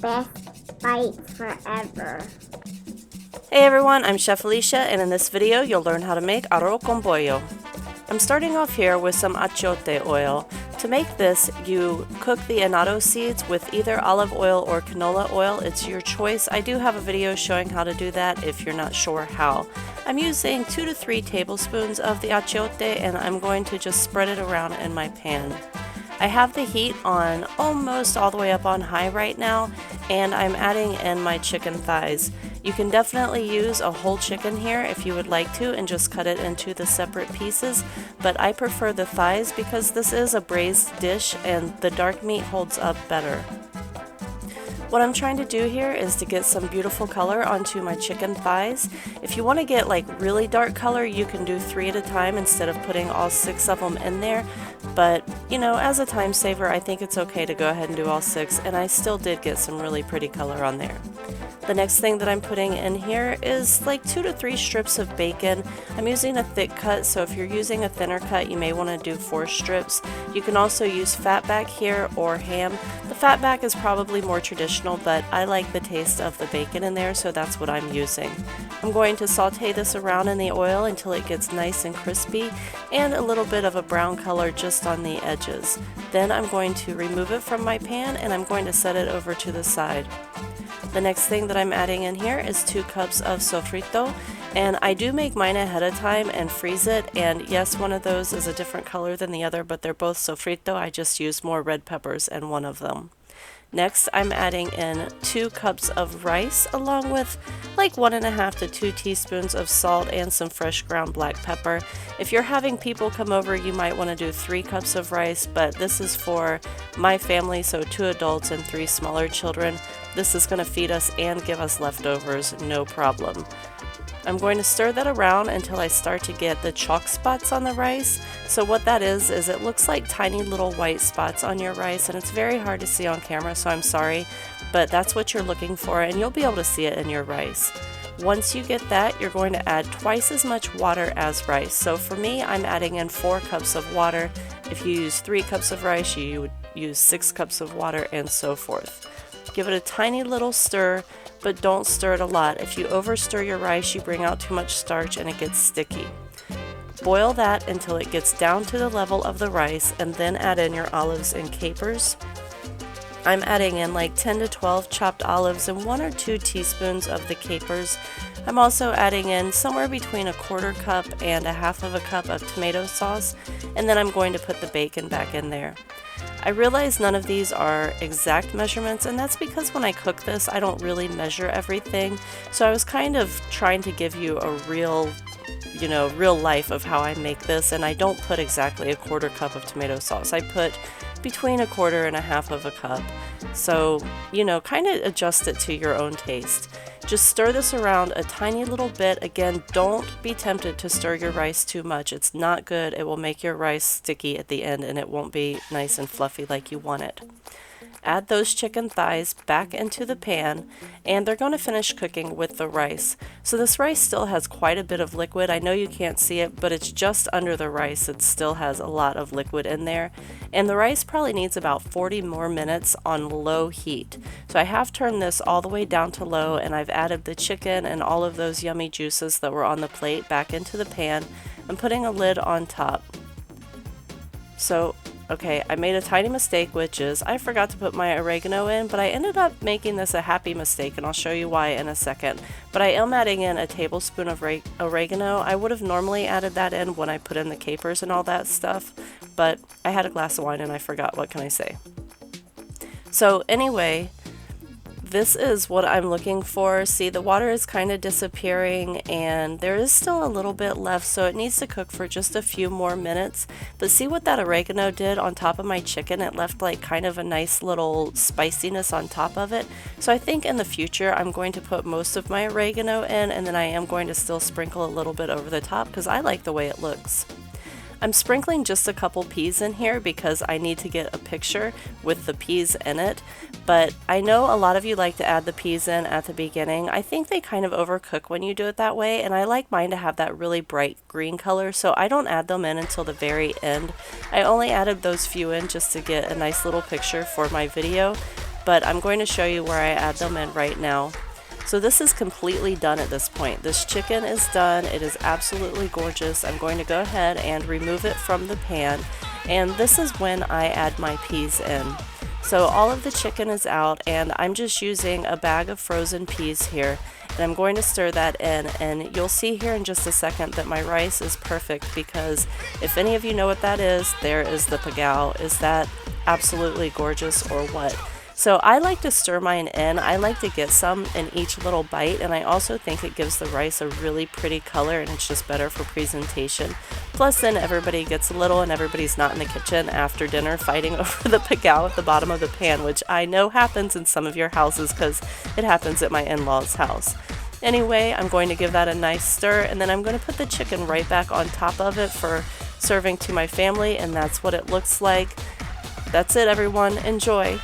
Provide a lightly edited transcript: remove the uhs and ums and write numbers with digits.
Best bites forever. Hey everyone, I'm Chef Alicia, and in this video you'll learn how to make arroz con pollo. I'm starting off here with some achiote oil. To make this, you cook the annatto seeds with either olive oil or canola oil. It's your choice. I do have a video showing how to do that if you're not sure how. I'm using 2 to 3 tablespoons of the achiote, and I'm going to just spread it around in my pan. I have the heat on almost all the way up on high right now, and I'm adding in my chicken thighs. You can definitely use a whole chicken here if you would like to and just cut it into the separate pieces, but I prefer the thighs because this is a braised dish and the dark meat holds up better. What I'm trying to do here is to get some beautiful color onto my chicken thighs. If you want to get like really dark color, you can do 3 at a time instead of putting all 6 of them in there. But, you know, as a time saver, I think it's okay to go ahead and do all 6, and I still did get some really pretty color on there. The next thing that I'm putting in here is like 2 to 3 strips of bacon. I'm using a thick cut, so if you're using a thinner cut, you may want to do 4 strips. You can also use fatback here or ham. The fatback is probably more traditional, but I like the taste of the bacon in there, so that's what I'm using. I'm going to saute this around in the oil until it gets nice and crispy and a little bit of a brown color just on the edges. Then I'm going to remove it from my pan and I'm going to set it over to the side. The next thing that I'm adding in here is 2 cups of sofrito, and I do make mine ahead of time and freeze it, and yes, one of those is a different color than the other, but they're both sofrito. I just use more red peppers in one of them. Next, I'm adding in 2 cups of rice along with like 1.5 to 2 teaspoons of salt and some fresh ground black pepper. If you're having people come over, you might want to do 3 cups of rice, but this is for my family, so 2 adults and 3 smaller children. This is going to feed us and give us leftovers, no problem. I'm going to stir that around until I start to get the chalk spots on the rice. So what that is it looks like tiny little white spots on your rice, and it's very hard to see on camera, so I'm sorry, but that's what you're looking for and you'll be able to see it in your rice. Once you get that, you're going to add twice as much water as rice. So for me, I'm adding in 4 cups of water. If you use 3 cups of rice, you would use 6 cups of water and so forth. Give it a tiny little stir, but don't stir it a lot. If you overstir your rice, you bring out too much starch and it gets sticky. Boil that until it gets down to the level of the rice, and then add in your olives and capers. I'm adding in like 10 to 12 chopped olives and 1 or 2 teaspoons of the capers. I'm also adding in somewhere between 1/4 cup and 1/2 cup of tomato sauce, and then I'm going to put the bacon back in there. I realize none of these are exact measurements, and that's because when I cook this, I don't really measure everything. So I was kind of trying to give you a real life of how I make this, and I don't put exactly 1/4 cup of tomato sauce. I put between 1/4 and 1/2 cup. So, kind of adjust it to your own taste. Just stir this around a tiny little bit. Again, don't be tempted to stir your rice too much. It's not good. It will make your rice sticky at the end and it won't be nice and fluffy like you want it. Add those chicken thighs back into the pan, and they're going to finish cooking with the rice. So this rice still has quite a bit of liquid. I know you can't see it, but it's just under the rice. It still has a lot of liquid in there, and the rice probably needs about 40 more minutes on low heat. So I have turned this all the way down to low, and I've added the chicken and all of those yummy juices that were on the plate back into the pan. I'm putting a lid on top. So okay, I made a tiny mistake, which is I forgot to put my oregano in, but I ended up making this a happy mistake, and I'll show you why in a second. But I am adding in a tablespoon of oregano. I would have normally added that in when I put in the capers and all that stuff, but I had a glass of wine and I forgot. What can I say? So anyway, this is what I'm looking for. See, the water is kind of disappearing and there is still a little bit left, so it needs to cook for just a few more minutes. But see what that oregano did on top of my chicken? It left like kind of a nice little spiciness on top of it. So I think in the future I'm going to put most of my oregano in, and then I am going to still sprinkle a little bit over the top because I like the way it looks. I'm sprinkling just a couple peas in here because I need to get a picture with the peas in it, but I know a lot of you like to add the peas in at the beginning. I think they kind of overcook when you do it that way, and I like mine to have that really bright green color, so I don't add them in until the very end. I only added those few in just to get a nice little picture for my video. but I'm going to show you where I add them in right now. So this is completely done at this point. This chicken is done. It is absolutely gorgeous. I'm going to go ahead and remove it from the pan, and this is when I add my peas in. So all of the chicken is out, and I'm just using a bag of frozen peas here, and I'm going to stir that in, and you'll see here in just a second that my rice is perfect, because if any of you know what that is, there is the pagao. Is that absolutely gorgeous or what? So I like to stir mine in. I like to get some in each little bite, and I also think it gives the rice a really pretty color, and it's just better for presentation. Plus then everybody gets a little, and everybody's not in the kitchen after dinner fighting over the pagao at the bottom of the pan, which I know happens in some of your houses because it happens at my in-laws' house. Anyway, I'm going to give that a nice stir, and then I'm going to put the chicken right back on top of it for serving to my family, and that's what it looks like. That's it, everyone. Enjoy.